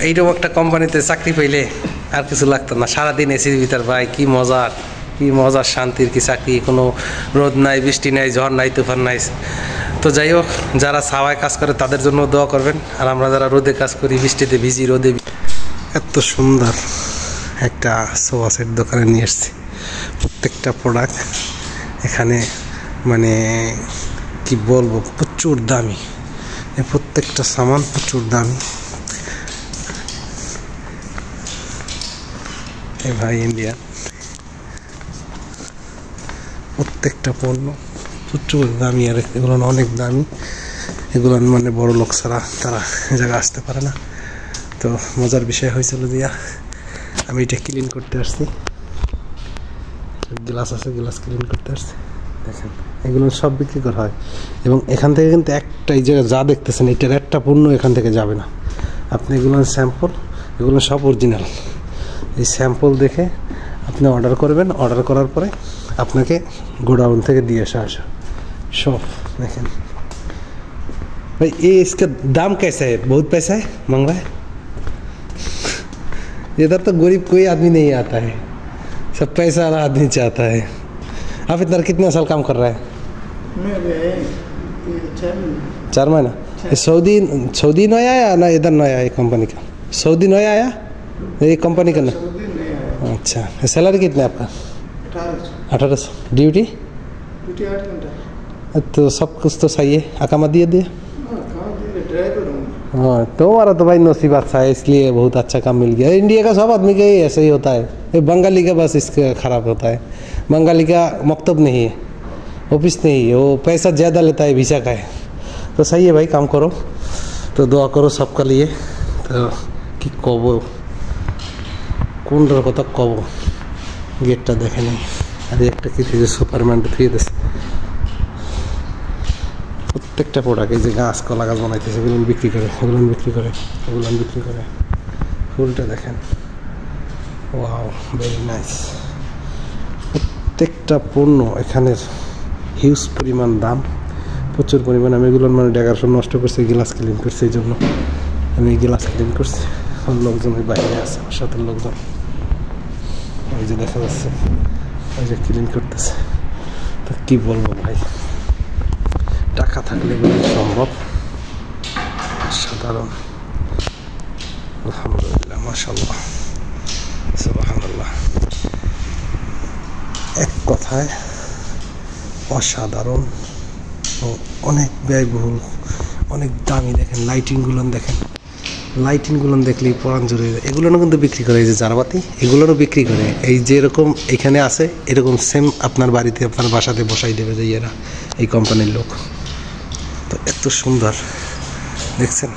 এইরকম একটা কোম্পানিতে চাকরি পাইলে আর কিছু লাগতো না। সারাদিন এসির ভিতর ভাই, কি মজার শান্তির কি চাকরি। কোনো রোদ নাই, বৃষ্টি নাই, ঝড় নাই, তুফান নাই। তো যাই হোক, যারা ছাওয়ায় কাজ করে তাদের জন্য দোয়া করবেন। আর আমরা যারা রোদে কাজ করি, বৃষ্টিতে ভিজি, রোদে। এত সুন্দর একটা সোফা সেট দোকানে নিয়ে এসছি। প্রত্যেকটা প্রোডাক্ট এখানে মানে কি বলবো, প্রচুর দামি। প্রত্যেকটা সামান প্রচুর দামি। এ ভাই ইন্ডিয়া, প্রত্যেকটা পণ্য প্রচুর দামি। আর এগুলো অনেক দামি। এগুলো মানে বড় লোক ছাড়া তারা এ জায়গায় আসতে পারে না। তো মজার বিষয় হয়েছিল দিয়া আমি এটা ক্লিন করতে আসছি। গ্লাস আছে, গ্লাস ক্লিন করতে আসছি। দেখেন, এগুলো সব বিক্রি করা হয়। এবং এখান থেকে কিন্তু একটা, এই জায়গায় যা দেখতেছেন এটার একটা পণ্য এখান থেকে যাবে না। আপনি এগুলো স্যাম্পল, এগুলো সব অরিজিনাল। এই স্যাম্পল দেখে আপনি অর্ডার করবেন। অর্ডার করার পরে আপনাকে गोडाउन থেকে দিয়ে আসা सब। देखें भाई, ये इसका दाम कैसा है? बहुत पैसा है, महंगा है। इधर तो गरीब कोई आदमी नहीं आता है, सब पैसा वाला आदमी चाहता है। आप इधर कितना साल काम कर रहा है? 4 महीना। सऊदी नया आया ना, इधर नया है कंपनी का? सऊदी नया आया ये कंपनी का ना? अच्छा, सैलरी कितना है आपका? 1800। ड्यूटी 8 घंटा। तो सब कुछ तो सही है। अकामा दिए हाँ, तो हमारा तो भाई नसीब अच्छा है, इसलिए बहुत अच्छा काम मिल गया। इंडिया का सब आदमी का ऐसे ही होता है। बंगाली का बस इसका ख़राब होता है। बंगाली का मकतब नहीं है, ऑफिस नहीं है, वो पैसा ज़्यादा लेता है, वीज़ा का है। तो सही है भाई, काम करो। तो दुआ करो सबका लिए। तो कि कब কোন কথা কব, গেটটা দেখে নেই। আর একটা কি থেকে সুপারম্যানটা থুয়ে দিচ্ছে। প্রত্যেকটা প্রোডাক্ট, এই যে গাছ, কলা গাছ বানাইতেছে, এগুলো বিক্রি করে, এগুলো বিক্রি করে, এগুলো বিক্রি করে। ফুলটা দেখেন, ওয়াও, ভেরি নাইস। প্রত্যেকটা পণ্য এখানের হিউজ পরিমাণ দাম, প্রচুর পরিমাণ। আমি এগুলোর মানে ডেকারশন নষ্ট করছি, গ্লাস ক্লিন করছি। এই জন্য আমি গ্লাস ক্লিন করছি। লোকজন ওই বাইরে আছে, আমার সাথে লোকজন, ওই যে দেখা যাচ্ছে, ওই যে ক্লিন করতেছে। তো কী বলবো ভাই, টাকা থাকলে এগুলো সম্ভব। সাধারণ, আলহামদুলিল্লাহ, মাশাআল্লাহ, সুবহানাল্লাহ। এক কথায় অসাধারণ ও অনেক ব্যয়বহুল, অনেক দামি। দেখেন লাইটিংগুলো, দেখেন লাইটিংগুলো দেখলেই পরাণ জুড়ে। এগুলোও কিন্তু বিক্রি করে, এই যে জারবাতি, এগুলোরও বিক্রি করে। এই যে এরকম এখানে আছে, এরকম সেম আপনার বাড়িতে, আপনার বাসাতে বসাই দেবে যে এরা, এই কোম্পানির লোক। তো এত সুন্দর দেখছেন।